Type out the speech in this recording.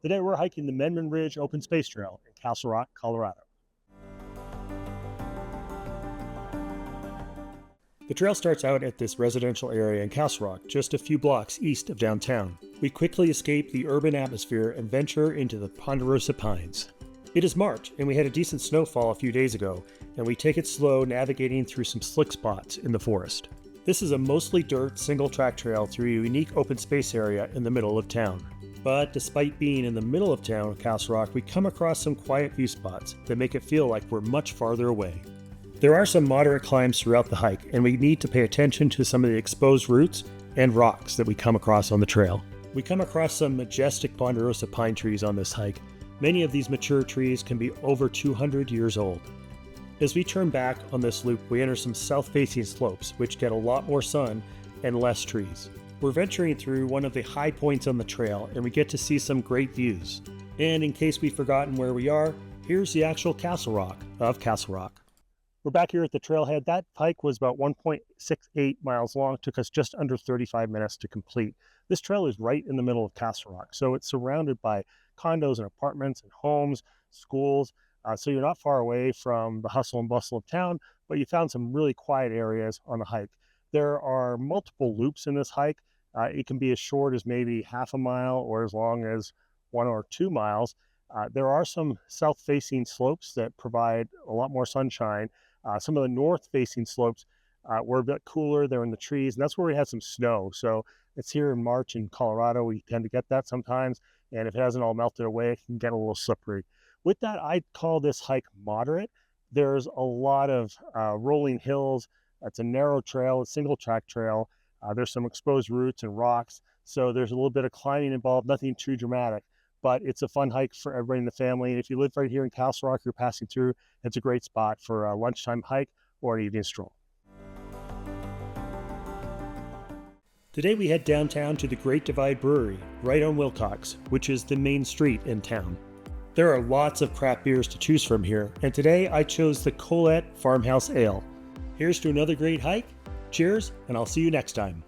Today we're hiking the Memmen Ridge Open Space Trail in Castle Rock, Colorado. The trail starts out at this residential area in Castle Rock, just a few blocks east of downtown. We quickly escape the urban atmosphere and venture into the Ponderosa pines. It is March, and we had a decent snowfall a few days ago, and we take it slow navigating through some slick spots in the forest. This is a mostly dirt, single-track trail through a unique open space area in the middle of town. But despite being in the middle of town of Castle Rock, we come across some quiet view spots that make it feel like we're much farther away. There are some moderate climbs throughout the hike, and we need to pay attention to some of the exposed roots and rocks that we come across on the trail. We come across some majestic Ponderosa pine trees on this hike. Many of these mature trees can be over 200 years old. As we turn back on this loop, we enter some south-facing slopes, which get a lot more sun and less trees. We're venturing through one of the high points on the trail, and we get to see some great views. And in case we've forgotten where we are, here's the actual Castle Rock of Castle Rock. We're back here at the trailhead. That hike was about 1.68 miles long, took us just under 35 minutes to complete. This trail is right in the middle of Castle Rock, so it's surrounded by condos and apartments and homes, schools, so you're not far away from the hustle and bustle of town, but you found some really quiet areas on the hike. There are multiple loops in this hike. It can be as short as maybe half a mile or as long as 1 or 2 miles. There are some south-facing slopes that provide a lot more sunshine. Some of the north-facing slopes were a bit cooler. They're in the trees, and that's where we had some snow. So it's here in March in Colorado. We tend to get that sometimes, and if it hasn't all melted away, it can get a little slippery. With that, I'd call this hike moderate. There's a lot of rolling hills. It's a narrow trail, a single track trail. There's some exposed roots and rocks. So there's a little bit of climbing involved, nothing too dramatic, but it's a fun hike for everybody in the family. And if you live right here in Castle Rock, you're passing through, it's a great spot for a lunchtime hike or an evening stroll. Today we head downtown to the Great Divide Brewery, right on Wilcox, which is the main street in town. There are lots of craft beers to choose from here, and today I chose the Colette Farmhouse Ale. Here's to another great hike. Cheers, and I'll see you next time.